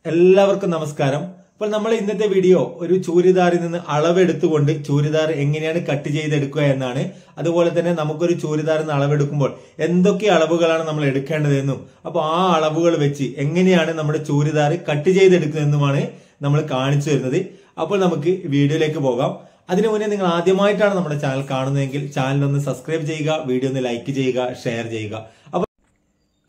എല്ലാവർക്കും നമസ്കാരം. അപ്പോൾ നമ്മൾ ഇന്നത്തെ വീഡിയോ ഒരു ചൂരിദാറിൽ നിന്ന് അളവെടുത്തുകൊണ്ട് ചൂരിദാർ എങ്ങനെയാണ് കട്ട് ചെയ്തെടുക്കുക എന്നാണ്. അതുപോലെ തന്നെ നമുക്കൊരു ചൂരിദാറിൽ നിന്ന് അളവെടുക്കുമ്പോൾ എന്തൊക്കെ അളവുകളാണ് നമ്മൾ എടുക്കേണ്ടതെന്നും അപ്പോൾ ആ അളവുകൾ വെച്ച് എങ്ങനെയാണ് നമ്മുടെ ചൂരിദാർ കട്ട് ചെയ്തെടുക്കുന്നതെന്നുമാണ് നമ്മൾ കാണിച്ചു തരുന്നത്. അപ്പോൾ നമുക്ക് വീഡിയോയിലേക്ക് പോകാം. അതിനു മുന്നേ നിങ്ങൾ ആദ്യമായിട്ടാണ് നമ്മുടെ ചാനൽ കാണുന്നതെങ്കിൽ ചാനൽ ഒന്ന് സബ്സ്ക്രൈബ് ചെയ്യുക, വീഡിയോ ഒന്ന് ലൈക്ക് ചെയ്യുക, ഷെയർ ചെയ്യുക.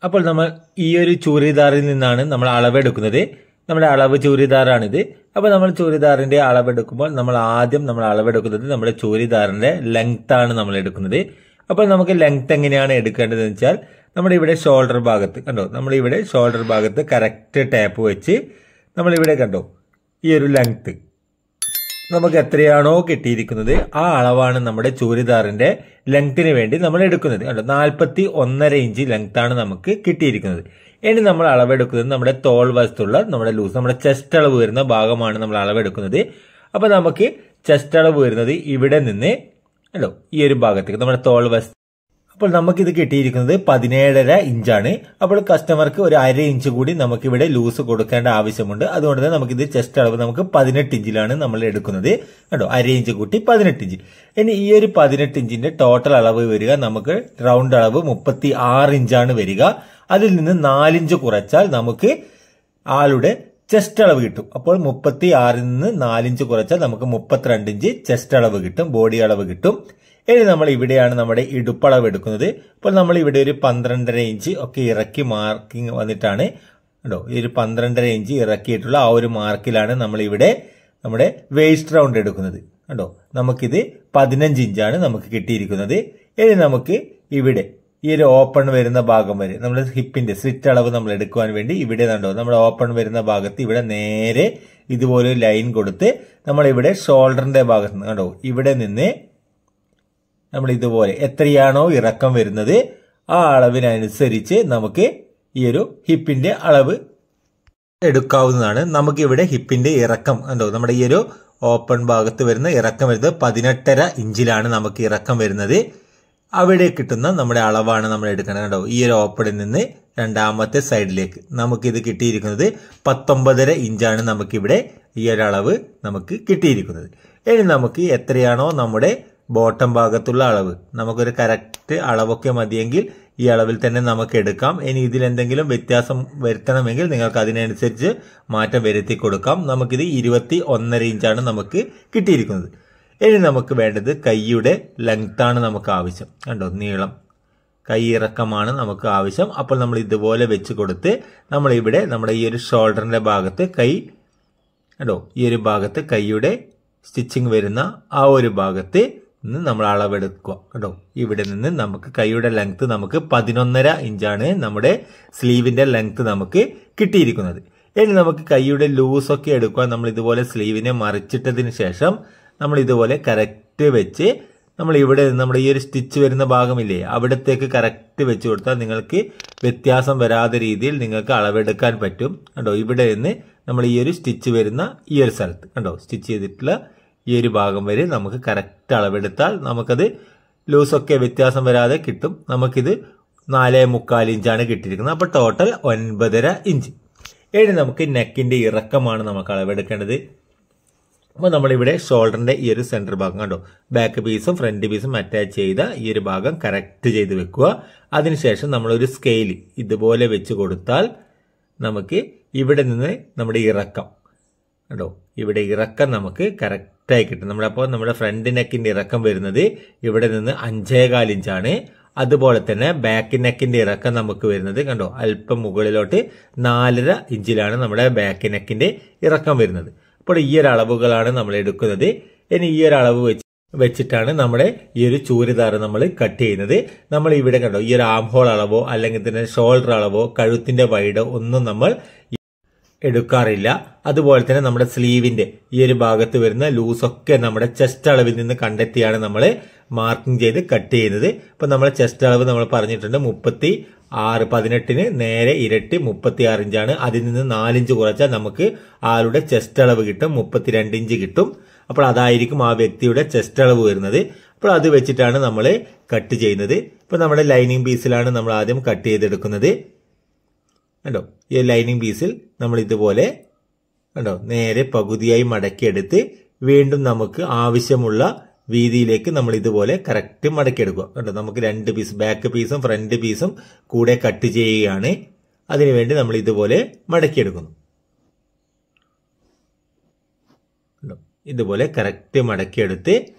അപ്പോൾ നമ്മൾ ഈ ഒരു ചൂരിദാറിൽ നിന്നാണ് നമ്മൾ അളവെടുക്കുന്നത്. നമ്മുടെ അളവ് ചൂരിദാറാണിത്. അപ്പോൾ നമ്മൾ ചൂരിദാറിന്റെ അളവെടുക്കുമ്പോൾ നമ്മൾ ആദ്യം അളവെടുക്കുന്നത് നമ്മുടെ ചൂരിദാറിന്റെ ലെങ്ത് ആണ് നമ്മൾ എടുക്കുന്നത്. അപ്പോൾ നമുക്ക് ലെങ്ത് എങ്ങനെയാണ് എടുക്കേണ്ടതെന്ന് വെച്ചാൽ നമ്മുടെ ഇവിടെ ഷോൾഡർ ഭാഗത്ത് കണ്ടോ, നമ്മളിവിടെ ഷോൾഡർ ഭാഗത്ത് കറക്റ്റ് ടാപ്പ് വെച്ച് നമ്മളിവിടെ കണ്ടോ ഈ ഒരു ലെങ്ത് നമുക്ക് എത്രയാണോ കിട്ടിയിരിക്കുന്നത് ആ അളവാണ് നമ്മുടെ ചൂരിദാറിന്റെ ലെങ്ത്തിന് വേണ്ടി നമ്മൾ എടുക്കുന്നത്. കണ്ടോ 41.5 ഇഞ്ച് ലെങ്ത് ആണ് നമുക്ക് കിട്ടിയിരിക്കുന്നത്. ഇനി നമ്മൾ അളവെടുക്കുന്നത് നമ്മുടെ തോൾ വശത്തുള്ള നമ്മുടെ ലൂസ്, നമ്മുടെ ചെസ്റ്റ് അളവ് വരുന്ന ഭാഗമാണ് നമ്മൾ അളവെടുക്കുന്നത്. അപ്പൊ നമുക്ക് ചെസ്റ്റ് അളവ് വരുന്നത് ഇവിടെ നിന്ന് കണ്ടോ ഈ ഒരു ഭാഗത്തേക്ക് നമ്മുടെ തോൾ വശത്ത്. അപ്പോൾ നമുക്കിത് കിട്ടിയിരിക്കുന്നത് 17.5 ഇഞ്ചാണ്. അപ്പോൾ കസ്റ്റമർക്ക് ഒരു 1/2 ഇഞ്ച് കൂടി നമുക്കിവിടെ ലൂസ് കൊടുക്കേണ്ട ആവശ്യമുണ്ട്. അതുകൊണ്ട് തന്നെ നമുക്കിത് ചെസ്റ്റ് അളവ് നമുക്ക് 18 ഇഞ്ചിലാണ് നമ്മൾ എടുക്കുന്നത്. കണ്ടോ 1/2 ഇഞ്ച് കൂട്ടി 18 ഇഞ്ച്. ഇനി ഈ ഒരു 18 ഇഞ്ചിന്റെ ടോട്ടൽ അളവ് വരിക നമുക്ക് റൗണ്ട് അളവ് 36 ഇഞ്ചാണ് വരിക. അതിൽ നിന്ന് 4 ഇഞ്ച് കുറച്ചാൽ നമുക്ക് ആളുടെ ചെസ്റ്റ് അളവ് കിട്ടും. അപ്പോൾ 36 നിന്ന് 4 ഇഞ്ച് കുറച്ചാൽ നമുക്ക് 32 ഇഞ്ച് ചെസ്റ്റ് അളവ് കിട്ടും, ബോഡി അളവ് കിട്ടും. ഇനി നമ്മൾ ഇവിടെയാണ് നമ്മുടെ ഇടുപ്പളവ് എടുക്കുന്നത്. അപ്പോൾ നമ്മൾ ഇവിടെ ഒരു 12.5 ഇഞ്ച് ഒക്കെ ഇറക്കി മാർക്കിംഗ് വന്നിട്ടാണ് കേട്ടോ, ഈ ഒരു 12.5 ഇഞ്ച് ഇറക്കിയിട്ടുള്ള ആ ഒരു മാർക്കിലാണ് നമ്മൾ ഇവിടെ നമ്മുടെ വേസ്റ്റ് റൗണ്ട് എടുക്കുന്നത്. കണ്ടോ നമുക്കിത് 15 ഇഞ്ചാണ് നമുക്ക് കിട്ടിയിരിക്കുന്നത്. ഇനി നമുക്ക് ഇവിടെ ഈ ഒരു ഓപ്പൺ വരുന്ന ഭാഗം വരെ നമ്മുടെ ഹിപ്പിന്റെ സ്ലിറ്റ് അളവ് നമ്മൾ എടുക്കുവാൻ വേണ്ടി ഇവിടെ കണ്ടോ നമ്മുടെ ഓപ്പൺ വരുന്ന ഭാഗത്ത് ഇവിടെ നേരെ ഇതുപോലെ ലൈൻ കൊടുത്ത് നമ്മൾ ഇവിടെ ഷോൾഡറിന്റെ ഭാഗത്ത് നിന്ന് കണ്ടോ ഇവിടെ നിന്ന് നമ്മൾ ഇതുപോലെ എത്രയാണോ ഇറക്കം വരുന്നത് ആ അളവിനനുസരിച്ച് നമുക്ക് ഈ ഒരു ഹിപ്പിന്റെ അളവ് എടുക്കാവുന്നതാണ്. നമുക്കിവിടെ ഹിപ്പിന്റെ ഇറക്കം കണ്ടോ നമ്മുടെ ഈ ഒരു ഓപ്പൺ ഭാഗത്ത് വരുന്ന ഇറക്കം വരുന്നത് 18.5 ഇഞ്ചിലാണ് നമുക്ക് ഇറക്കം വരുന്നത്. അവിടെ കിട്ടുന്ന നമ്മുടെ അളവാണ് നമ്മൾ എടുക്കുന്നത്. കണ്ടോ ഈ ഒരു ഓപ്പണിൽ നിന്ന് രണ്ടാമത്തെ സൈഡിലേക്ക് നമുക്കിത് കിട്ടിയിരിക്കുന്നത് 19.5 ഇഞ്ചാണ് നമുക്കിവിടെ ഈ ഒരു അളവ് നമുക്ക് കിട്ടിയിരിക്കുന്നത്. ഇനി നമുക്ക് എത്രയാണോ നമ്മുടെ ബോട്ടം ഭാഗത്തുള്ള അളവ് നമുക്കൊരു കറക്റ്റ് അളവൊക്കെ മതിയെങ്കിൽ ഈ അളവിൽ തന്നെ നമുക്ക് എടുക്കാം. ഇനി ഇതിൽ എന്തെങ്കിലും വ്യത്യാസം വരുത്തണമെങ്കിൽ നിങ്ങൾക്ക് അതിനനുസരിച്ച് മാറ്റം വരുത്തി കൊടുക്കാം. നമുക്കിത് 21.5 ഇഞ്ചാണ് നമുക്ക് കിട്ടിയിരിക്കുന്നത്. ഇനി നമുക്ക് വേണ്ടത് കൈയുടെ ലെങ്ത് ആണ് നമുക്ക് ആവശ്യം. കണ്ടോ നീളം കൈ ഇറക്കമാണ് നമുക്ക് ആവശ്യം. അപ്പോൾ നമ്മൾ ഇതുപോലെ വെച്ച് കൊടുത്ത് നമ്മൾ ഇവിടെ നമ്മുടെ ഈ ഒരു ഷോൾഡറിന്റെ ഭാഗത്ത് കൈ കണ്ടോ ഈ ഒരു ഭാഗത്ത് കൈയുടെ സ്റ്റിച്ചിങ് വരുന്ന ആ ഒരു ഭാഗത്ത് നിന്ന് നമ്മൾ അളവെടുക്കുക. കേട്ടോ ഇവിടെ നിന്ന് നമുക്ക് കൈയുടെ ലെങ്ത് നമുക്ക് 11.5 ഇഞ്ചാണ് നമ്മുടെ സ്ലീവിന്റെ ലെങ്ത് നമുക്ക് കിട്ടിയിരിക്കുന്നത്. ഇനി നമുക്ക് കൈയുടെ ലൂസ് ഒക്കെ എടുക്കുക. നമ്മൾ ഇതുപോലെ സ്ലീവിനെ മറിച്ചിട്ടതിന് ശേഷം നമ്മൾ ഇതുപോലെ കറക്റ്റ് വെച്ച് നമ്മൾ ഇവിടെ നമ്മുടെ ഈ ഒരു സ്റ്റിച്ച് വരുന്ന ഭാഗമില്ലേ അവിടത്തേക്ക് കറക്റ്റ് വെച്ച് കൊടുത്താൽ നിങ്ങൾക്ക് വ്യത്യാസം വരാത്ത രീതിയിൽ നിങ്ങൾക്ക് അളവെടുക്കാൻ പറ്റും. കണ്ടോ ഇവിടെ നിന്ന് നമ്മൾ ഈ ഒരു സ്റ്റിച്ച് വരുന്ന ഈ ഒരു സ്ഥലത്ത് കണ്ടോ സ്റ്റിച്ച് ചെയ്തിട്ടുള്ള ഈ ഒരു ഭാഗം വരെ നമുക്ക് കറക്റ്റ് അളവെടുത്താൽ നമുക്കത് ലൂസൊക്കെ വ്യത്യാസം വരാതെ കിട്ടും. നമുക്കിത് 4.25 ഇഞ്ചാണ് കിട്ടിയിരിക്കുന്നത്. അപ്പോൾ ടോട്ടൽ 9.5 ഇഞ്ച്. ഇനി നമുക്ക് നെക്കിന്റെ ഇറക്കമാണ് നമുക്ക് അളവെടുക്കേണ്ടത്. അപ്പോൾ നമ്മളിവിടെ ഷോൾഡറിന്റെ ഈ ഒരു സെന്റർ ഭാഗം കണ്ടോ ബാക്ക് പീസും ഫ്രണ്ട് പീസും അറ്റാച്ച് ചെയ്ത ഈ ഒരു ഭാഗം കറക്റ്റ് ചെയ്ത് വെക്കുക. അതിനുശേഷം നമ്മളൊരു സ്കെയിൽ ഇതുപോലെ വെച്ച് കൊടുത്താൽ നമുക്ക് ഇവിടെ നിന്ന് നമ്മുടെ ഇറക്കം കണ്ടോ ഇവിടെ ഇറക്കം നമുക്ക് കറക്റ്റായി കിട്ടും. നമ്മുടെ ഫ്രണ്ട് നെക്കിന്റെ ഇറക്കം വരുന്നത് ഇവിടെ നിന്ന് 5.25 ഇഞ്ചാണ്. അതുപോലെ തന്നെ ബാക്ക് നെക്കിന്റെ ഇറക്കം നമുക്ക് വരുന്നത് കണ്ടോ അല്പം മുകളിലോട്ട് 4.5 ഇഞ്ചിലാണ് നമ്മുടെ ബാക്ക് നെക്കിന്റെ ഇറക്കം വരുന്നത്. അപ്പോൾ ഈ ഒരു അളവുകളാണ് നമ്മൾ എടുക്കുന്നത്. ഇനി ഈ ഒരു അളവ് വെച്ചിട്ടാണ് നമ്മുടെ ഈ ഒരു ചൂരിദാർ നമ്മൾ കട്ട് ചെയ്യുന്നത്. നമ്മൾ ഇവിടെ കണ്ടോ ഈ ഒരു ആം ഹോൾ അളവോ അല്ലെങ്കിൽ തന്നെ ഷോൾഡർ അളവോ കഴുത്തിന്റെ വൈഡോ ഒന്നും നമ്മൾ എടുക്കാറില്ല. അതുപോലെ തന്നെ നമ്മുടെ സ്ലീവിന്റെ ഈ ഒരു ഭാഗത്ത് വരുന്ന ലൂസൊക്കെ നമ്മുടെ ചെസ്റ്റ് അളവിൽ നിന്ന് കണ്ടെത്തിയാണ് നമ്മൾ മാർക്കിംഗ് ചെയ്ത് കട്ട് ചെയ്യുന്നത്. ഇപ്പൊ നമ്മുടെ ചെസ്റ്റ് അളവ് നമ്മൾ പറഞ്ഞിട്ടുണ്ട് 36, 18 നേരെ ഇരട്ടി 36 ഇഞ്ചാണ്. അതിൽ നിന്ന് 4 ഇഞ്ച് കുറച്ചാൽ നമുക്ക് ആളുടെ ചെസ്റ്റ് അളവ് കിട്ടും, 32 ഇഞ്ച് കിട്ടും. അപ്പോൾ അതായിരിക്കും ആ വ്യക്തിയുടെ ചെസ്റ്റ് അളവ് വരുന്നത്. അപ്പോൾ അത് വെച്ചിട്ടാണ് നമ്മൾ കട്ട് ചെയ്യുന്നത്. ഇപ്പൊ നമ്മുടെ ലൈനിങ് പീസിലാണ് നമ്മൾ ആദ്യം കട്ട് ചെയ്തെടുക്കുന്നത്. കണ്ടോ ഈ ലൈനിങ് പീസിൽ നമ്മൾ ഇതുപോലെ കണ്ടോ നേരെ പകുതിയായി മടക്കിയെടുത്ത് വീണ്ടും നമുക്ക് ആവശ്യമുള്ള വീതിയിലേക്ക് നമ്മൾ ഇതുപോലെ കറക്റ്റ് മടക്കിയെടുക്കുക. കണ്ടോ നമുക്ക് 2 പീസ് ബാക്ക് പീസും ഫ്രണ്ട് പീസും കൂടെ കട്ട് ചെയ്യുകയാണ്. അതിനുവേണ്ടി നമ്മൾ ഇതുപോലെ മടക്കിയെടുക്കുന്നു. ഇതുപോലെ കറക്റ്റ് മടക്കിയെടുത്ത്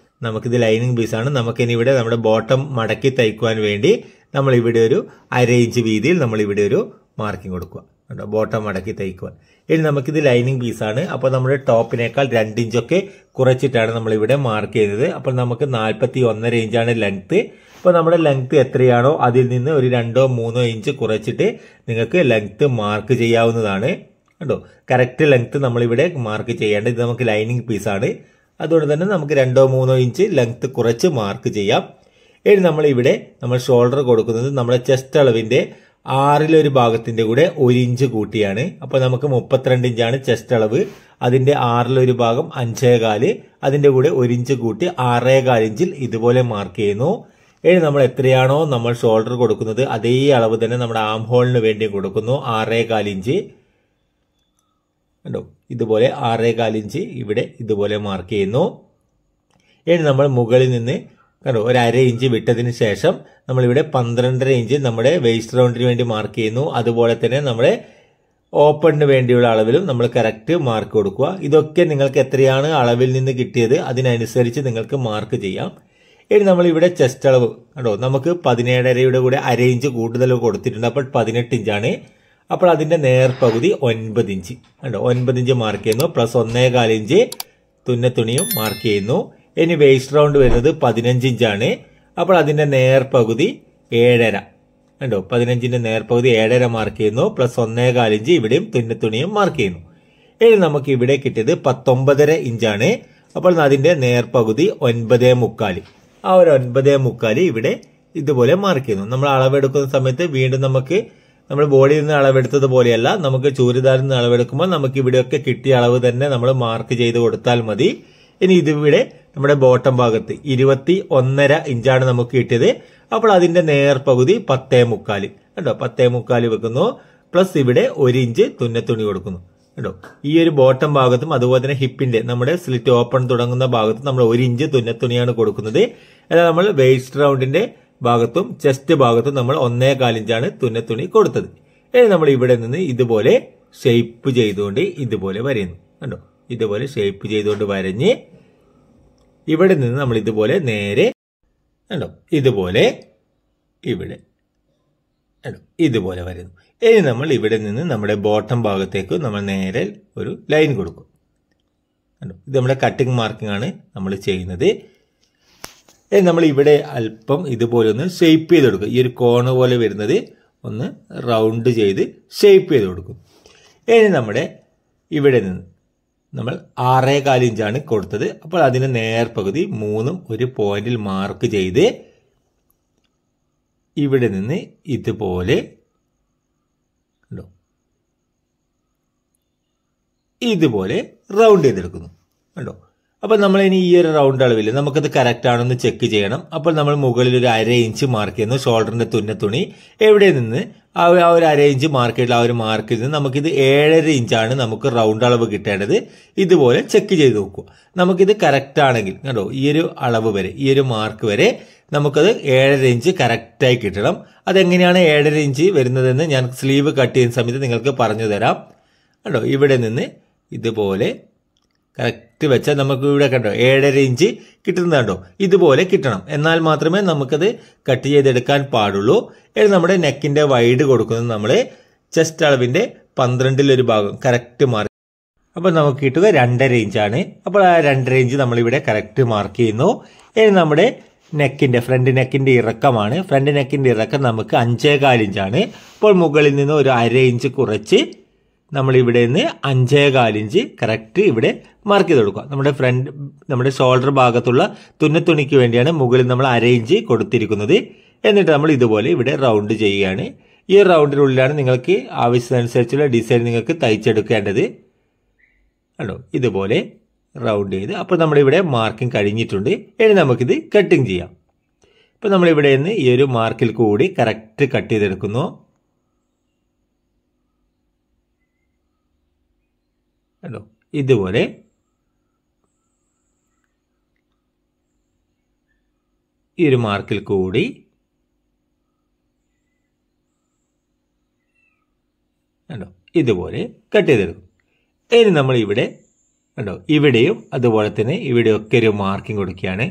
നമുക്കിത് ലൈനിങ് പീസാണ്. നമുക്കിനി ഇവിടെ നമ്മുടെ ബോട്ടം മടക്കി തയ്ക്കുവാൻ വേണ്ടി നമ്മൾ ഇവിടെ ഒരു 1/2 ഇഞ്ച് വീതിയിൽ നമ്മൾ ഇവിടെ ഒരു മാർക്കിംഗ് കൊടുക്കുക. കണ്ടോ ബോട്ടം മടക്കി തയ്ക്കുവാൻ. ഇനി നമുക്കിത് ലൈനിങ് പീസാണ്. അപ്പോൾ നമ്മുടെ ടോപ്പിനേക്കാൾ 2 ഇഞ്ചൊക്കെ കുറച്ചിട്ടാണ് നമ്മൾ ഇവിടെ മാർക്ക് ചെയ്തത്. അപ്പോൾ നമുക്ക് 41.5 ഇഞ്ചാണ് ലെങ്ത്. അപ്പോൾ നമ്മുടെ ലെങ്ത് എത്രയാണോ അതിൽ നിന്ന് ഒരു 2-3 ഇഞ്ച് കുറച്ചിട്ട് നിങ്ങൾക്ക് ലെങ്ത് മാർക്ക് ചെയ്യാവുന്നതാണ്. കണ്ടോ കറക്റ്റ് ലെങ്ത് നമ്മളിവിടെ മാർക്ക് ചെയ്യേണ്ടത്. ഇത് നമുക്ക് ലൈനിങ് പീസാണ്. അതുകൊണ്ട് തന്നെ നമുക്ക് 2-3 ഇഞ്ച് ലെങ്ത് കുറച്ച് മാർക്ക് ചെയ്യാം. ഇനി നമ്മൾ ഷോൾഡർ കൊടുക്കുന്നത് നമ്മുടെ ചെസ്റ്റ് അളവിന്റെ 6 ഭാഗത്തിന്റെ കൂടെ 1 ഇഞ്ച് കൂട്ടിയാണ്. അപ്പോൾ നമുക്ക് 32 ഇഞ്ചാണ് ചെസ്റ്റ് അളവ്. അതിന്റെ 6 ഭാഗം 5.25, അതിന്റെ കൂടെ 1 ഇഞ്ച് കൂട്ടി 6.25 ഇഞ്ചിൽ ഇതുപോലെ മാർക്ക് ചെയ്യുന്നു. ഇനി നമ്മൾ എത്രയാണോ നമ്മൾ ഷോൾഡർ കൊടുക്കുന്നത് അതേ അളവ് തന്നെ നമ്മുടെ ആം ഹോളിന് വേണ്ടി കൊടുക്കുന്നു. 6.25 ഇഞ്ച് കണ്ടോ ഇതുപോലെ 6.25 ഇഞ്ച് ഇവിടെ ഇതുപോലെ മാർക്ക് ചെയ്യുന്നു. ഇനി നമ്മൾ മുകളിൽ നിന്ന് കണ്ടോ ഒരു 1/2 ഇഞ്ച് വിട്ടതിന് ശേഷം നമ്മളിവിടെ 12.5 ഇഞ്ച് നമ്മുടെ വേസ്റ്റ് റൗണ്ടിന് വേണ്ടി മാർക്ക് ചെയ്യുന്നു. അതുപോലെ തന്നെ നമ്മുടെ ഓപ്പണിന് വേണ്ടിയുള്ള അളവിലും നമ്മൾ കറക്റ്റ് മാർക്ക് കൊടുക്കുക. ഇതൊക്കെ നിങ്ങൾക്ക് എത്രയാണ് അളവിൽ നിന്ന് കിട്ടിയത് അതിനനുസരിച്ച് നിങ്ങൾക്ക് മാർക്ക് ചെയ്യാം. ഇനി നമ്മൾ ഇവിടെ ചെസ്റ്റ് അളവ് കണ്ടോ നമുക്ക് 17.5യുടെ കൂടെ 1/2 ഇഞ്ച് കൂടുതൽ കൊടുത്തിട്ടുണ്ട്. അപ്പോൾ 18 ഇഞ്ചാണ്. അപ്പോൾ അതിന്റെ നേർപകുതി 9 ഇഞ്ച് കണ്ടോ 9 ഇഞ്ച് മാർക്ക് ചെയ്യുന്നു. പ്ലസ് 1.25 ഇഞ്ച് തുന്നത്തുണിയും മാർക്ക് ചെയ്യുന്നു. ഇനി വേസ്റ്റ് റൗണ്ട് വരുന്നത് 15 ഇഞ്ചാണ്. അപ്പോൾ അതിന്റെ നേർപകുതി 7.5 കണ്ടോ 15ന്റെ നേർപകുതി 7.5 മാർക്ക് ചെയ്യുന്നു. പ്ലസ് 1.25 ഇഞ്ച് ഇവിടെയും തുന്നത്തുണിയും മാർക്ക് ചെയ്യുന്നു. ഇനി നമുക്ക് ഇവിടെ കിട്ടിയത് 19.5 ഇഞ്ചാണ്. അപ്പോൾ അതിന്റെ നേർപകുതി 9.25. ആ ഒരു 9.25 ഇവിടെ ഇതുപോലെ മാർക്ക് ചെയ്യുന്നു. നമ്മൾ അളവെടുക്കുന്ന സമയത്ത് വീണ്ടും നമുക്ക് നമ്മൾ ബോഡിയിൽ നിന്ന് അളവെടുത്തത് പോലെയല്ല, നമുക്ക് ചൂരിദാറിൽ നിന്ന് അളവെടുക്കുമ്പോൾ നമുക്ക് ഇവിടെയൊക്കെ കിട്ടിയ അളവ് തന്നെ നമ്മൾ മാർക്ക് ചെയ്ത് കൊടുത്താൽ മതി. ഇനി ഇതിവിടെ നമ്മുടെ ബോട്ടം ഭാഗത്ത് 21.5 ഇഞ്ചാണ് നമുക്ക് കിട്ടിയത്. അപ്പോൾ അതിന്റെ നേർപകുതി 10.25 കണ്ടോ 10.25 വെക്കുന്നു. പ്ലസ് ഇവിടെ 1 ഇഞ്ച് തുന്നത്തുണി കൊടുക്കുന്നു കണ്ടോ. ഈ ഒരു ബോട്ടം ഭാഗത്തും അതുപോലെ തന്നെ ഹിപ്പിന്റെ നമ്മുടെ സ്ലിറ്റ് ഓപ്പൺ തുടങ്ങുന്ന ഭാഗത്തും നമ്മൾ 1 ഇഞ്ച് തുന്നത്തുണിയാണ് കൊടുക്കുന്നത്. എന്നാൽ നമ്മൾ വേസ്റ്റ് റൗണ്ടിന്റെ ഭാഗത്തും ചെസ്റ്റ് ഭാഗത്തും നമ്മൾ 1.25 ഇഞ്ചാണ് തുന്നത്തുണി കൊടുത്തത്. ഇനി നമ്മൾ ഇവിടെ നിന്ന് ഇതുപോലെ ഷേപ്പ് ചെയ്തുകൊണ്ട് ഇതുപോലെ വരയുന്നു കണ്ടോ. ഇതുപോലെ ഷേപ്പ് ചെയ്തുകൊണ്ട് വരഞ്ഞ് ഇവിടെ നിന്ന് നമ്മൾ ഇതുപോലെ നേരെ കണ്ടോ ഇതുപോലെ ഇവിടെ കണ്ടോ ഇതുപോലെ വരുന്നു. ഇനി നമ്മൾ ഇവിടെ നിന്ന് നമ്മുടെ ബോട്ടം ഭാഗത്തേക്ക് നമ്മൾ നേരെ ഒരു ലൈൻ കൊടുക്കും കണ്ടോ. ഇത് നമ്മുടെ കട്ടിംഗ് മാർക്കിംഗ് ആണ് നമ്മൾ ചെയ്യുന്നത്. നമ്മൾ ഇവിടെ അല്പം ഇതുപോലെ ഒന്ന് ഷേപ്പ് ചെയ്ത് കൊടുക്കും. ഈ ഒരു കോണ് പോലെ വരുന്നത് ഒന്ന് റൗണ്ട് ചെയ്ത് ഷേപ്പ് ചെയ്ത് കൊടുക്കും. ഇനി നമ്മുടെ ഇവിടെ നിന്ന് നമ്മൾ 6.25 ഇഞ്ചാണ് കൊടുത്തത്. അപ്പോൾ അതിന് നേർപകുതി 3 ഒരു പോയിന്റിൽ മാർക്ക് ചെയ്ത് ഇവിടെ നിന്ന് ഇതുപോലെ കണ്ടോ ഇതുപോലെ റൗണ്ട് ചെയ്തെടുക്കുന്നു കണ്ടോ. അപ്പോൾ നമ്മൾ ഇനി ഈ ഒരു റൗണ്ട് അളവിൽ നമുക്കത് കറക്റ്റ് ആണെന്ന് ചെക്ക് ചെയ്യണം. അപ്പോൾ നമ്മൾ മുകളിൽ ഒരു 1/2 ഇഞ്ച് മാർക്ക് ചെയ്യുന്നു ഷോൾഡറിന്റെ തുന്നത്തുണി. എവിടെ നിന്ന് ആ ഒരു 1/2 ഇഞ്ച് മാർക്ക് ചെയ്തിട്ടുള്ള ആ ഒരു മാർക്കിൽ നിന്ന് നമുക്കിത് 7.5 ഇഞ്ചാണ് നമുക്ക് റൗണ്ട് അളവ് കിട്ടേണ്ടത്. ഇതുപോലെ ചെക്ക് ചെയ്ത് നോക്കുക. നമുക്കിത് കറക്റ്റ് ആണെങ്കിൽ കണ്ടോ ഈ ഒരു അളവ് വരെ ഈ ഒരു മാർക്ക് വരെ നമുക്കത് 7.5 ഇഞ്ച് കറക്റ്റായി കിട്ടണം. അതെങ്ങനെയാണ് 7.5 ഇഞ്ച് വരുന്നതെന്ന് ഞാൻ സ്ലീവ് കട്ട് ചെയ്യുന്ന സമയത്ത് നിങ്ങൾക്ക് പറഞ്ഞു തരാം കണ്ടോ. ഇവിടെ നിന്ന് ഇതുപോലെ കറക്റ്റ് വെച്ചാൽ നമുക്ക് ഇവിടെ കണ്ടോ 7.5 ഇഞ്ച് കിട്ടുന്നതുണ്ടോ. ഇതുപോലെ കിട്ടണം. എന്നാൽ മാത്രമേ നമുക്കത് കട്ട് ചെയ്തെടുക്കാൻ പാടുള്ളൂ. ഇനി നമ്മുടെ നെക്കിന്റെ വൈഡ് കൊടുക്കുന്നത് നമ്മൾ ചെസ്റ്റ് അളവിന്റെ 12 ഭാഗം കറക്റ്റ് മാർക്ക്. അപ്പോൾ നമുക്ക് കിട്ടുക 2.5 ഇഞ്ചാണ്. അപ്പോൾ ആ 2.5 ഇഞ്ച് നമ്മളിവിടെ കറക്റ്റ് മാർക്ക് ചെയ്യുന്നു. ഇനി നമ്മുടെ നെക്കിന്റെ ഫ്രണ്ട് നെക്കിന്റെ ഇറക്കമാണ്. ഫ്രണ്ട് നെക്കിന്റെ ഇറക്കം നമുക്ക് 5.25 ഇഞ്ചാണ്. അപ്പോൾ മുകളിൽ നിന്ന് ഒരു 1/2 ഇഞ്ച് കുറച്ച് നമ്മൾ ഇവിടെ നിന്ന് 5.25 ഇഞ്ച് കറക്റ്റ് ഇവിടെ മാർക്ക് ചെയ്ത് കൊടുക്കുക. നമ്മുടെ ഷോൾഡർ ഭാഗത്തുള്ള തുന്നത്തുണിക്ക് വേണ്ടിയാണ് മുകളിൽ നമ്മൾ 1/2 ഇഞ്ച് കൊടുത്തിരിക്കുന്നത്. എന്നിട്ട് നമ്മൾ ഇതുപോലെ ഇവിടെ റൗണ്ട് ചെയ്യുകയാണ്. ഈ റൗണ്ടിനുള്ളിലാണ് നിങ്ങൾക്ക് ആവശ്യമനുസരിച്ചുള്ള ഡിസൈൻ നിങ്ങൾക്ക് തയ്ച്ചെടുക്കേണ്ടത് കണ്ടോ. ഇതുപോലെ റൗണ്ട് ചെയ്ത് അപ്പോൾ നമ്മളിവിടെ മാർക്കിംഗ് കഴിഞ്ഞിട്ടുണ്ട്. ഇനി നമുക്കിത് കട്ടിങ് ചെയ്യാം. അപ്പോൾ നമ്മളിവിടെ നിന്ന് ഈ ഒരു മാർക്കിൽ കൂടി കറക്റ്റ് കട്ട് ചെയ്തെടുക്കുന്നു കണ്ടോ ഇതുപോലെ ഈ ഒരു മാർക്കിൽ കൂടി കണ്ടോ ഇതുപോലെ കട്ട് ചെയ്തെടുക്കും. ഇനി നമ്മൾ ഇവിടെ കണ്ടോ ഇവിടെയും അതുപോലെ തന്നെ ഇവിടെയൊക്കെ ഒരു മാർക്കിംഗ് കൊടുക്കുകയാണ്.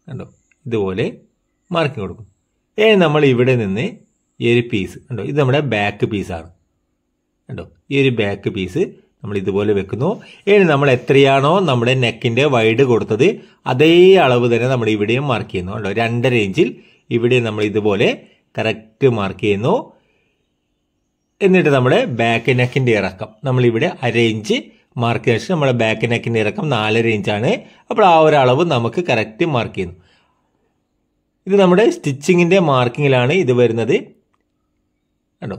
കണ്ടോ ഇതുപോലെ മാർക്കിംഗ് കൊടുക്കും. ഇനി നമ്മൾ ഇവിടെ നിന്ന് ഈ ഒരു പീസ് കണ്ടോ ഇത് നമ്മുടെ ബാക്ക് പീസാണ്. കണ്ടോ ഈ ഒരു ബാക്ക് പീസ് നമ്മൾ ഇതുപോലെ വെക്കുന്നു. ഇനി നമ്മൾ എത്രയാണോ നമ്മുടെ നെക്കിന്റെ വൈഡ് കൊടുത്തത് അതേ അളവ് തന്നെ നമ്മൾ ഇവിടെയും മാർക്ക് ചെയ്യുന്നു. കണ്ടോ 2.5 ഇഞ്ചിൽ ഇവിടെ നമ്മൾ ഇതുപോലെ കറക്റ്റ് മാർക്ക് ചെയ്യുന്നു. എന്നിട്ട് നമ്മുടെ ബാക്ക് നെക്കിന്റെ ഇറക്കം നമ്മൾ ഇവിടെ 1/2 ഇഞ്ച് മാർക്ക് ചെയ്ത ശേഷം നമ്മുടെ ബാക്ക് നെക്കിന്റെ ഇറക്കം 4.5 ഇഞ്ചാണ്. അപ്പോൾ ആ ഒരു അളവ് നമുക്ക് കറക്റ്റ് മാർക്ക് ചെയ്യുന്നു. ഇത് നമ്മുടെ സ്റ്റിച്ചിങ്ങിന്റെ മാർക്കിങ്ങിലാണ് ഇത് വരുന്നത്. കണ്ടോ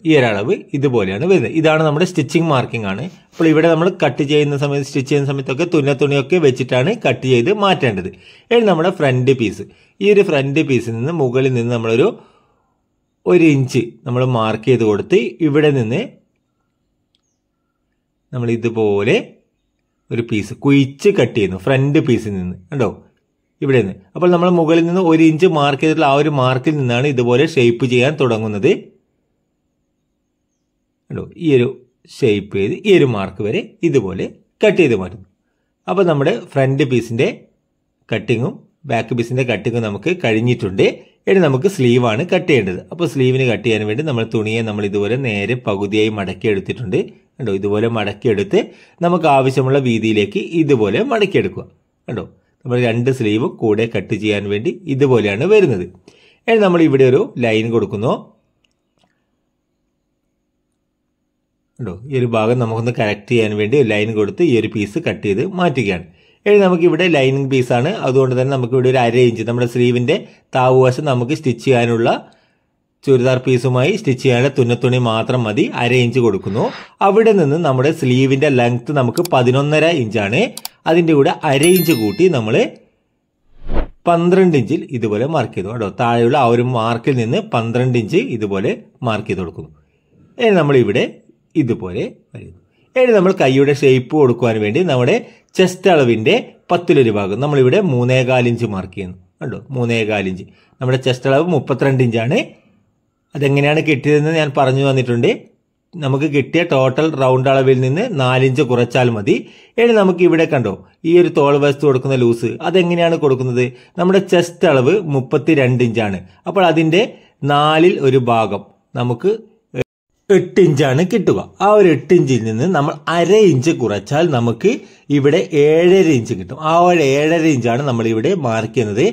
ഈ ഒരളവ് ഇതുപോലെയാണ് വരുന്നത്. ഇതാണ് നമ്മുടെ സ്റ്റിച്ചിങ് മാർക്കിംഗ് ആണ്. അപ്പോൾ ഇവിടെ നമ്മൾ കട്ട് ചെയ്യുന്ന സമയത്ത് സ്റ്റിച്ച് ചെയ്യുന്ന സമയത്തൊക്കെ തുണിയൊക്കെ വെച്ചിട്ടാണ് കട്ട് ചെയ്ത് മാറ്റേണ്ടത്. ഇനി നമ്മുടെ ഫ്രണ്ട് പീസ് ഈ ഒരു ഫ്രണ്ട് പീസിൽ നിന്ന് മുകളിൽ നിന്ന് നമ്മളൊരു 1 ഇഞ്ച് നമ്മൾ മാർക്ക് ചെയ്ത് കൊടുത്ത് ഇവിടെ നിന്ന് നമ്മൾ ഇതുപോലെ ഒരു പീസ് കുഴിച്ച് കട്ട് ചെയ്യുന്നു ഫ്രണ്ട് പീസിൽ നിന്ന്. കണ്ടോ ഇവിടെ നിന്ന്. അപ്പോൾ നമ്മൾ മുകളിൽ നിന്ന് 1 ഇഞ്ച് മാർക്ക് ചെയ്തിട്ടുള്ള ആ ഒരു മാർക്കിൽ നിന്നാണ് ഇതുപോലെ ഷേപ്പ് ചെയ്യാൻ തുടങ്ങുന്നത്. കണ്ടോ ഈ ഒരു ഷേപ്പ് ചെയ്ത് ഈ ഒരു മാർക്ക് വരെ ഇതുപോലെ കട്ട് ചെയ്ത് മാറ്റുന്നു. അപ്പോൾ നമ്മുടെ ഫ്രണ്ട് പീസിന്റെ കട്ടിങ്ങും ബാക്ക് പീസിന്റെ കട്ടിങ്ങും നമുക്ക് കഴിഞ്ഞിട്ടുണ്ട്. ഇനി നമുക്ക് സ്ലീവാണ് കട്ട് ചെയ്യേണ്ടത്. അപ്പോൾ സ്ലീവിന് കട്ട് ചെയ്യാൻ വേണ്ടി നമ്മൾ തുണിയെ നമ്മൾ ഇതുപോലെ നേരെ പകുതിയായി മടക്കി എടുത്തിട്ടുണ്ട്. കണ്ടോ ഇതുപോലെ മടക്കിയെടുത്ത് നമുക്ക് ആവശ്യമുള്ള വീതിയിലേക്ക് ഇതുപോലെ മടക്കിയെടുക്കുക. കണ്ടോ നമ്മൾ 2 സ്ലീവും കൂടെ കട്ട് ചെയ്യാൻ വേണ്ടി ഇതുപോലെയാണ് വരുന്നത്. ഇനി നമ്മൾ ഇവിടെ ഒരു ലൈൻ കൊടുക്കുന്നു. കണ്ടോ ഈ ഒരു ഭാഗം നമുക്കൊന്ന് കറക്റ്റ് ചെയ്യാൻ വേണ്ടി ലൈൻ കൊടുത്ത് ഈ ഒരു പീസ് കട്ട് ചെയ്ത് മാറ്റുകയാണ്. ഇനി നമുക്ക് ഇവിടെ ലൈനിങ് പീസാണ്. അതുകൊണ്ട് തന്നെ നമുക്ക് ഇവിടെ ഒരു 1/2 ഇഞ്ച് നമ്മുടെ സ്ലീവിന്റെ താവുവശം നമുക്ക് സ്റ്റിച്ച് ചെയ്യാനുള്ള ചുരിദാർ പീസുമായി സ്റ്റിച്ച് ചെയ്യാനുള്ള തുണി മാത്രം മതി. 1/2 ഇഞ്ച് കൊടുക്കുന്നു. അവിടെ നിന്ന് നമ്മുടെ സ്ലീവിന്റെ ലെങ്ത് നമുക്ക് 11.5 ഇഞ്ചാണ്. അതിന്റെ കൂടെ 1/2 ഇഞ്ച് കൂട്ടി നമ്മൾ 12 ഇഞ്ചിൽ ഇതുപോലെ മാർക്ക് ചെയ്തു. കേട്ടോ താഴെയുള്ള ആ ഒരു മാർക്കിൽ നിന്ന് 12 ഇഞ്ച് ഇതുപോലെ മാർക്ക് ചെയ്ത് കൊടുക്കുന്നു. ഇനി നമ്മൾ ഇവിടെ ഇതുപോലെ വരുന്നു. ഇനി നമ്മൾ കൈയുടെ ഷേപ്പ് കൊടുക്കുവാൻ വേണ്ടി നമ്മുടെ ചെസ്റ്റ് അളവിന്റെ 10 ഭാഗം നമ്മളിവിടെ 3.25 ഇഞ്ച് മാർക്ക് ചെയ്യുന്നു. കണ്ടോ 3.25 ഇഞ്ച്. നമ്മുടെ ചെസ്റ്റ് അളവ് 32 ഇഞ്ചാണ്. അതെങ്ങനെയാണ് കിട്ടിയതെന്ന് ഞാൻ പറഞ്ഞു തന്നിട്ടുണ്ട്. നമുക്ക് കിട്ടിയ ടോട്ടൽ റൗണ്ട് അളവിൽ നിന്ന് 4 ഇഞ്ച് കുറച്ചാൽ മതി. ഇനി നമുക്ക് ഇവിടെ കണ്ടോ ഈ ഒരു തോൾ വശത്ത് കൊടുക്കുന്ന ലൂസ് അതെങ്ങനെയാണ് കൊടുക്കുന്നത്? നമ്മുടെ ചെസ്റ്റ് അളവ് 32 ഇഞ്ചാണ്. അപ്പോൾ അതിന്റെ 4ൽ ഒരു ഭാഗം നമുക്ക് 8 ഇഞ്ചാണ് കിട്ടുക. ആ ഒരു 8 ഇഞ്ചിൽ നിന്ന് നമ്മൾ 1/2 ഇഞ്ച് കുറച്ചാൽ നമുക്ക് ഇവിടെ 7.5 ഇഞ്ച് കിട്ടും. ആ ഒരു 7.5 ഇഞ്ചാണ് നമ്മൾ ഇവിടെ മാർക്ക് ചെയ്യുന്നത്.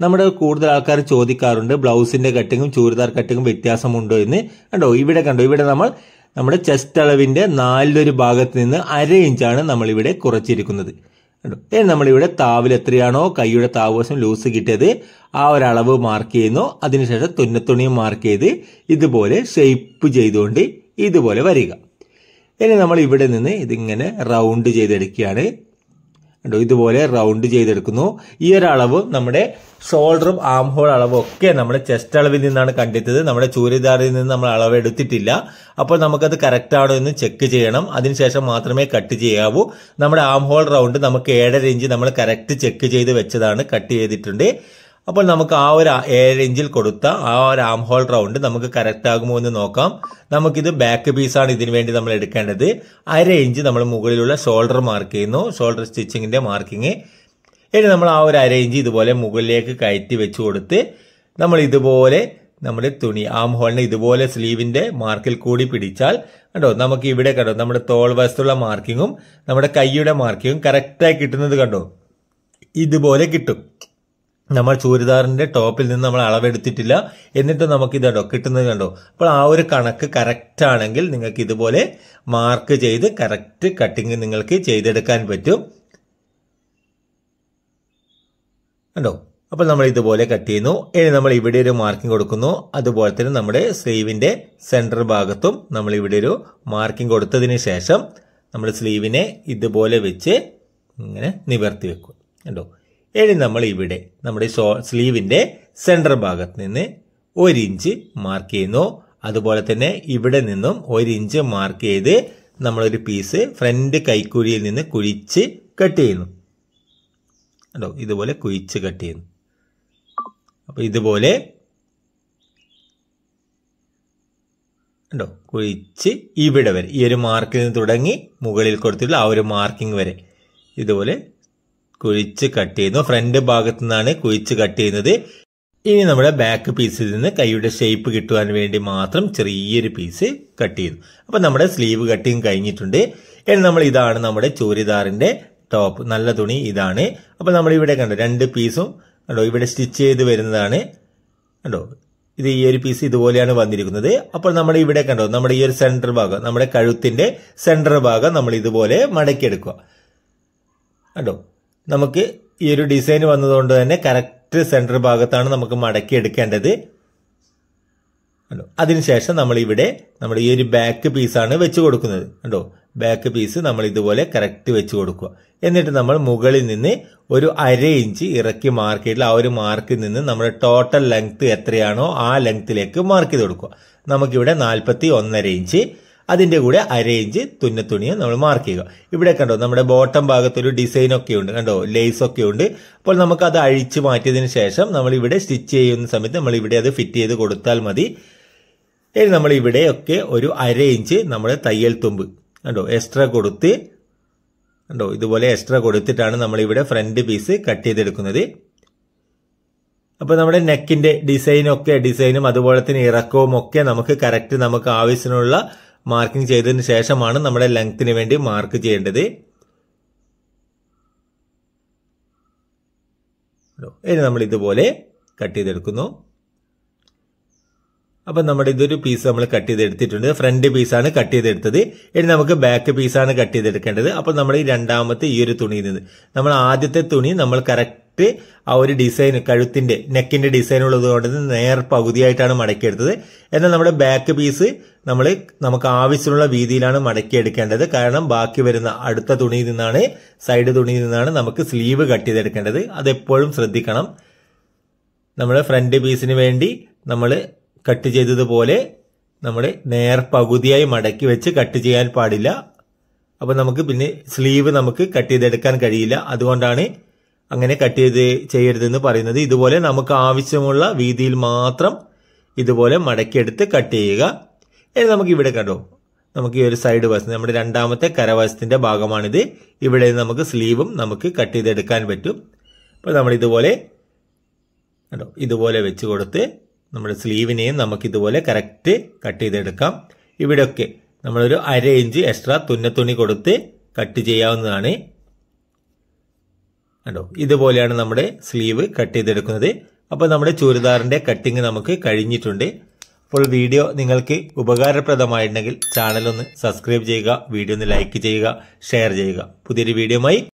നമ്മുടെ കൂടുതൽ ആൾക്കാർ ചോദിക്കാറുണ്ട് ബ്ലൗസിന്റെ കട്ടിങ്ങും ചൂരിദാർ കട്ടിങ്ങും വ്യത്യാസമുണ്ടോ എന്ന്. കണ്ടോ ഇവിടെ നമ്മൾ നമ്മുടെ ചെസ്റ്റ് അളവിന്റെ 4 ഭാഗത്ത് നിന്ന് 1/2 ഇഞ്ചാണ് നമ്മൾ ഇവിടെ കുറച്ചിരിക്കുന്നത്. കണ്ടോ നമ്മളിവിടെ താവിൽ എത്രയാണോ കൈയുടെ താവശം ലൂസ് കിട്ടിയത് ആ ഒരളവ് മാർക്ക് ചെയ്യുന്നു. അതിനുശേഷം തുന്നിയും മാർക്ക് ചെയ്ത് ഇതുപോലെ ഷേപ്പ് ചെയ്തുകൊണ്ട് ഇതുപോലെ വരിക. ഇനി നമ്മൾ ഇവിടെ നിന്ന് ഇതിങ്ങനെ റൗണ്ട് ചെയ്തെടുക്കുകയാണ്. കണ്ടോ ഇതുപോലെ റൗണ്ട് ചെയ്തെടുക്കുന്നു. ഈ ഒരു അളവ് നമ്മുടെ ഷോൾഡറും ആം ഹോൾ അളവും ഒക്കെ നമ്മുടെ ചെസ്റ്റ് അളവിൽ നിന്നാണ് കണ്ടെത്തിയത്. നമ്മുടെ ചൂരിദാറിൽ നിന്ന് നമ്മൾ അളവ് എടുത്തിട്ടില്ല. അപ്പോൾ നമുക്കത് കറക്റ്റ് ആണോ എന്ന് ചെക്ക് ചെയ്യണം. അതിനുശേഷം മാത്രമേ കട്ട് ചെയ്യാവൂ. നമ്മുടെ ആം ഹോൾ റൗണ്ട് നമുക്ക് 7.5 ഇഞ്ച് നമ്മൾ കറക്റ്റ് ചെക്ക് ചെയ്ത് വെച്ചതാണ്, കട്ട് ചെയ്തിട്ടുണ്ട്. അപ്പോൾ നമുക്ക് ആ ഒരു 7 ഇഞ്ചിൽ കൊടുത്ത ആ ഒരു ആം ഹോൾ റൗണ്ട് നമുക്ക് കറക്റ്റ് ആകുമോ എന്ന് നോക്കാം. നമുക്കിത് ബാക്ക് പീസാണ് ഇതിനു വേണ്ടി നമ്മൾ എടുക്കേണ്ടത്. 1/2 ഇഞ്ച് നമ്മൾ മുകളിലുള്ള ഷോൾഡർ മാർക്ക് ചെയ്യുന്നു, ഷോൾഡർ സ്റ്റിച്ചിങ്ങിന്റെ മാർക്കിങ്. ഇനി നമ്മൾ ആ ഒരു 1/2 ഇഞ്ച് ഇതുപോലെ മുകളിലേക്ക് കയറ്റി വെച്ച് കൊടുത്ത് നമ്മൾ ഇതുപോലെ നമ്മുടെ തുണി ആം ഹോളിനെ ഇതുപോലെ സ്ലീവിന്റെ മാർക്കിൽ കൂടി പിടിച്ചാൽ കണ്ടോ നമുക്ക് ഇവിടെ കണ്ടോ നമ്മുടെ തോൾ വശത്തുള്ള മാർക്കിങ്ങും നമ്മുടെ കൈയുടെ മാർക്കിങ്ങും കറക്റ്റായി കിട്ടുന്നത് കണ്ടോ ഇതുപോലെ കിട്ടും. നമ്മൾ ചൂരിദാറിന്റെ ടോപ്പിൽ നിന്ന് നമ്മൾ അളവെടുത്തിട്ടില്ല, എന്നിട്ട് നമുക്ക് ഇതോ കിട്ടുന്നത് കണ്ടോ. അപ്പോൾ ആ ഒരു കണക്ക് കറക്റ്റ് ആണെങ്കിൽ നിങ്ങൾക്ക് ഇതുപോലെ മാർക്ക് ചെയ്ത് കറക്റ്റ് കട്ടിങ് നിങ്ങൾക്ക് ചെയ്തെടുക്കാൻ പറ്റും. കണ്ടോ അപ്പോൾ നമ്മൾ ഇതുപോലെ കട്ട് ചെയ്യുന്നു. ഇനി നമ്മൾ ഇവിടെ ഒരു മാർക്കിംഗ് കൊടുക്കുന്നു. അതുപോലെ തന്നെ നമ്മുടെ സ്ലീവിന്റെ സെന്റർ ഭാഗത്തും നമ്മൾ ഇവിടെ ഒരു മാർക്കിംഗ് കൊടുത്തതിന് ശേഷം നമ്മുടെ സ്ലീവിനെ ഇതുപോലെ വെച്ച് ഇങ്ങനെ നിവർത്തി വെക്കും. കണ്ടോ ഇനി നമ്മൾ ഇവിടെ നമ്മുടെ സ്ലീവിന്റെ സെന്റർ ഭാഗത്ത് നിന്ന് 1 ഇഞ്ച് മാർക്ക് ചെയ്യുന്നു. അതുപോലെ തന്നെ ഇവിടെ നിന്നും 1 ഇഞ്ച് മാർക്ക് ചെയ്ത് നമ്മളൊരു പീസ് ഫ്രണ്ട് കൈക്കുഴിയിൽ നിന്ന് കുഴിച്ച് കട്ട് ചെയ്യുന്നു. കണ്ടോ, ഇതുപോലെ കുഴിച്ച് കട്ട് ചെയ്യുന്നു. അപ്പൊ ഇതുപോലെ കണ്ടോ കുഴിച്ച് ഇവിടെ വരെ, ഈ ഒരു മാർക്കിൽ നിന്ന് തുടങ്ങി മുകളിൽ കൊടുത്തിട്ടുള്ള ആ ഒരു മാർക്കിംഗ് വരെ ഇതുപോലെ കുഴിച്ച് കട്ട് ചെയ്യുന്നു. ഫ്രണ്ട് ഭാഗത്തു നിന്നാണ് കുഴിച്ച് കട്ട് ചെയ്യുന്നത്. ഇനി നമ്മുടെ ബാക്ക് പീസിൽ നിന്ന് കൈയുടെ ഷേപ്പ് കിട്ടുവാൻ വേണ്ടി മാത്രം ചെറിയൊരു പീസ് കട്ട് ചെയ്യുന്നു. അപ്പൊ നമ്മുടെ സ്ലീവ് കട്ടിങ് കഴിഞ്ഞിട്ടുണ്ട്. ഇനി നമ്മൾ ഇതാണ് നമ്മുടെ ചൂരിദാറിന്റെ ടോപ്പ്. നല്ല തുണി ഇതാണ്. അപ്പൊ നമ്മൾ ഇവിടെ കണ്ടോ 2 പീസും കണ്ടോ ഇവിടെ സ്റ്റിച്ച് ചെയ്ത് വരുന്നതാണ്. കണ്ടോ, ഇത് ഈ ഒരു പീസ് ഇതുപോലെയാണ് വന്നിരിക്കുന്നത്. അപ്പോൾ നമ്മൾ ഇവിടെ കണ്ടോ നമ്മുടെ ഈ ഒരു സെന്റർ ഭാഗം, നമ്മുടെ കഴുത്തിന്റെ സെന്റർ ഭാഗം നമ്മൾ ഇതുപോലെ മടക്കിയെടുക്കുക. കണ്ടോ, നമുക്ക് ഈ ഒരു ഡിസൈൻ വന്നതുകൊണ്ട് തന്നെ കറക്റ്റ് സെന്റർ ഭാഗത്താണ് നമുക്ക് മടക്കി എടുക്കേണ്ടത്. കണ്ടോ, അതിനുശേഷം നമ്മൾ ഇവിടെ നമ്മുടെ ഈ ഒരു ബാക്ക് പീസാണ് വെച്ച് കൊടുക്കുന്നത്. കണ്ടോ, ബാക്ക് പീസ് നമ്മൾ ഇതുപോലെ കറക്റ്റ് വെച്ച് കൊടുക്കുക. എന്നിട്ട് നമ്മൾ മുകളിൽ നിന്ന് ഒരു 1/2 ഇഞ്ച് ഇറക്കി മാർക്ക് ചെയ്തിട്ടുള്ള ആ ഒരു മാർക്കിൽ നിന്ന് നമ്മുടെ ടോട്ടൽ ലെങ്ത് എത്രയാണോ ആ ലെങ്ത്തിലേക്ക് മാർക്ക് ചെയ്ത് കൊടുക്കുക. നമുക്കിവിടെ 41.5 ഇഞ്ച്, അതിന്റെ കൂടെ 1/2 ഇഞ്ച് തുന്നത്തുണിയെ നമ്മൾ മാർക്ക് ചെയ്യുക. ഇവിടെ കണ്ടോ നമ്മുടെ ബോട്ടം ഭാഗത്ത് ഒരു ഡിസൈൻ ഒക്കെ ഉണ്ട്, കണ്ടോ ലേസ് ഒക്കെ ഉണ്ട്. അപ്പോൾ നമുക്ക് അത് അഴിച്ചു മാറ്റിയതിനു ശേഷം നമ്മൾ ഇവിടെ സ്റ്റിച്ച് ചെയ്യുന്ന സമയത്ത് നമ്മൾ ഇവിടെ അത് ഫിറ്റ് ചെയ്ത് കൊടുത്താൽ മതി. ഇനി നമ്മൾ ഇവിടെയൊക്കെ ഒരു 1/2 ഇഞ്ച് നമ്മുടെ തയ്യൽ തുമ്പ് കണ്ടോ എക്സ്ട്രാ കൊടുത്ത്, കണ്ടോ ഇതുപോലെ എക്സ്ട്രാ കൊടുത്തിട്ടാണ് നമ്മൾ ഇവിടെ ഫ്രണ്ട് പീസ് കട്ട് ചെയ്തെടുക്കുന്നത്. അപ്പൊ നമ്മുടെ നെക്കിന്റെ ഡിസൈനും അതുപോലെ തന്നെ ഇറക്കവും ഒക്കെ നമുക്ക് കറക്റ്റ് നമുക്ക് ആവശ്യത്തിനുള്ള മാർക്കിംഗ് ചെയ്തതിന് ശേഷമാണ് നമ്മുടെ ലെങ്ത്തിന് വേണ്ടി മാർക്ക് ചെയ്യേണ്ടത്. ഇനി നമ്മൾ ഇതുപോലെ കട്ട് ചെയ്തെടുക്കുന്നു. അപ്പൊ നമ്മുടെ ഇതൊരു പീസ് നമ്മൾ കട്ട് ചെയ്തെടുത്തിട്ടുണ്ട്. ഫ്രണ്ട് പീസാണ് കട്ട് ചെയ്തെടുത്തത്. ഇനി നമുക്ക് ബാക്ക് പീസാണ് കട്ട് ചെയ്തെടുക്കേണ്ടത്. അപ്പോൾ നമ്മൾ ഈ രണ്ടാമത്തെ ഈ ഒരു തുണിയിൽ നിന്ന് നമ്മൾ ആദ്യത്തെ തുണി നമ്മൾ കറക്റ്റ് ആ ഒരു ഡിസൈൻ കഴുത്തിന്റെ നെക്കിന്റെ ഡിസൈൻ ഉള്ളത് കൊണ്ട് നേർ പകുതിയായിട്ടാണ് മടക്കിയെടുത്തത്. എന്നാൽ നമ്മുടെ ബാക്ക് പീസ് നമുക്ക് ആവശ്യമുള്ള വീതിയിലാണ് മടക്കിയെടുക്കേണ്ടത്. കാരണം ബാക്കി വരുന്ന അടുത്ത തുണിയിൽ നിന്നാണ്, സൈഡ് തുണിയിൽ നിന്നാണ് നമുക്ക് സ്ലീവ് കട്ട് ചെയ്തെടുക്കേണ്ടത്. അതെപ്പോഴും ശ്രദ്ധിക്കണം. നമ്മുടെ ഫ്രണ്ട് പീസിന് വേണ്ടി നമ്മൾ കട്ട് ചെയ്തതുപോലെ നമ്മൾ നേർ പകുതിയായി മടക്കി വെച്ച് കട്ട് ചെയ്യാൻ പാടില്ല. അപ്പൊ നമുക്ക് പിന്നെ സ്ലീവ് നമുക്ക് കട്ട് ചെയ്തെടുക്കാൻ കഴിയില്ല. അതുകൊണ്ടാണ് അങ്ങനെ കട്ട് ചെയ്യരുതെന്ന് പറയുന്നത്. ഇതുപോലെ നമുക്ക് ആവശ്യമുള്ള വീതിയിൽ മാത്രം ഇതുപോലെ മടക്കിയെടുത്ത് കട്ട് ചെയ്യുക. ഇനി നമുക്ക് ഇവിടെ കണ്ടോ നമുക്ക് ഈ ഒരു സൈഡ് വശം നമ്മുടെ രണ്ടാമത്തെ കരവശത്തിന്റെ ഭാഗമാണിത്. ഇവിടെ നമുക്ക് സ്ലീവും നമുക്ക് കട്ട് ചെയ്തെടുക്കാൻ പറ്റും. അപ്പൊ നമ്മൾ ഇതുപോലെ കണ്ടോ ഇതുപോലെ വെച്ച് കൊടുത്ത് നമ്മുടെ സ്ലീവിനെയും നമുക്ക് ഇതുപോലെ കറക്റ്റ് കട്ട് ചെയ്തെടുക്കാം. ഇവിടെയൊക്കെ നമ്മളൊരു 1/2 ഇഞ്ച് എക്സ്ട്രാ തുന്നത്തുണി കൊടുത്ത് കട്ട് ചെയ്യാവുന്നതാണ്. കണ്ടോ ഇതുപോലെയാണ് നമ്മുടെ സ്ലീവ് കട്ട് ചെയ്തെടുക്കുന്നത്. അപ്പോൾ നമ്മുടെ ചുരിദാറിന്റെ കട്ടിങ് നമുക്ക് കഴിഞ്ഞിട്ടുണ്ട്. അപ്പോൾ വീഡിയോ നിങ്ങൾക്ക് ഉപകാരപ്രദമായിട്ടുണ്ടെങ്കിൽ ചാനൽ ഒന്ന് സബ്സ്ക്രൈബ് ചെയ്യുക, വീഡിയോ ഒന്ന് ലൈക്ക് ചെയ്യുക, ഷെയർ ചെയ്യുക. പുതിയൊരു വീഡിയോയുമായി